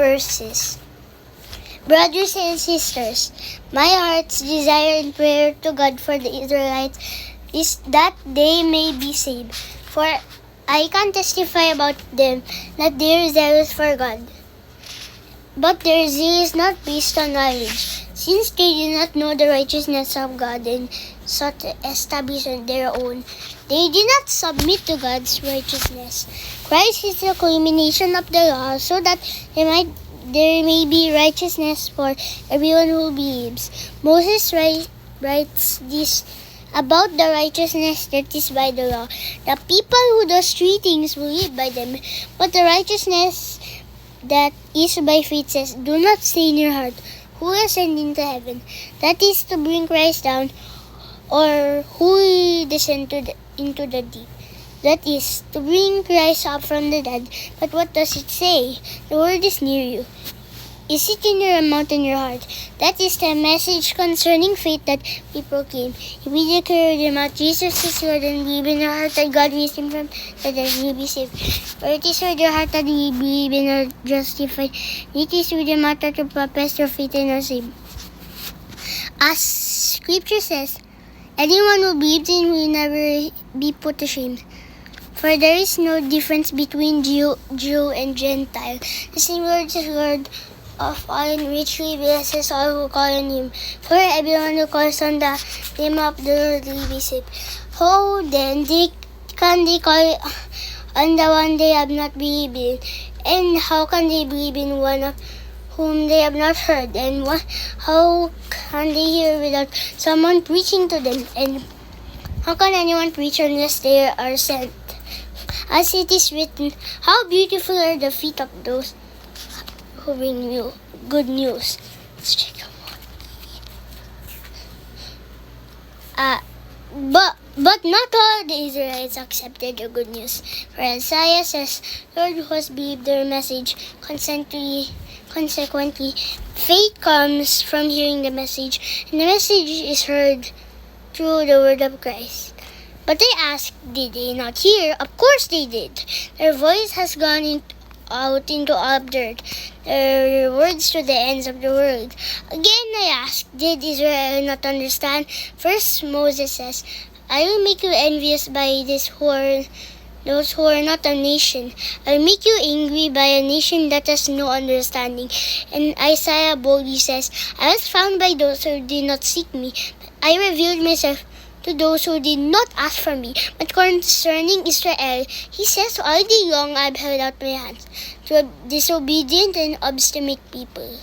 verses. Brothers and sisters, my heart's desire and prayer to God for the Israelites is that they may be saved. For I can testify about them that they are zealous for God. But their zeal is not based on knowledge, since they do not know the righteousness of God and sought to establish on their own. They did not submit to God's righteousness. Christ is the culmination of the law, so that there may be righteousness for everyone who believes. Moses writes this about the righteousness that is by the law. The people who do three things will live by them, but the righteousness that is by faith says, do not say in your heart, who will ascend into heaven? That is to bring Christ down, or who will descend into the deep? That is to bring Christ up from the dead. But what does it say? The word is near you. Is it in your mouth and your heart? That is the message concerning faith that we proclaim. If we declare with your mouth Jesus is Lord and believe in your heart that God raised him from the dead, you will be saved. For it is with your heart that you believe and are justified. It is with your mouth that you profess your faith and are saved. As Scripture says, anyone who believes in him will never be put to shame. For there is no difference between Jew and Gentile. The same Lord is Lord of all and richly blesses all who call on him. For everyone who calls on the name of the Lord will be saved. How then can they call on the one they have not believed in? And how can they believe in one of whom they have not heard? And how can they hear without someone preaching to them? And how can anyone preach unless they are sent? As it is written, how beautiful are the feet of those who bring you good news. Let's check them out. But not all the Israelites accepted the good news. For Isaiah says, Lord who has believed their message, consequently, faith comes from hearing the message, and the message is heard through the word of Christ. But they asked, did they not hear? Of course they did. Their voice has gone out into all the earth, their words to the ends of the world. Again I ask, did Israel not understand? First Moses says, I will make you envious by those who are not a nation. I will make you angry by a nation that has no understanding. And Isaiah boldly says, I was found by those who did not seek me. I revealed myself to those who did not ask for me. But concerning Israel, he says, all day long I have held out my hands to a disobedient and obstinate people.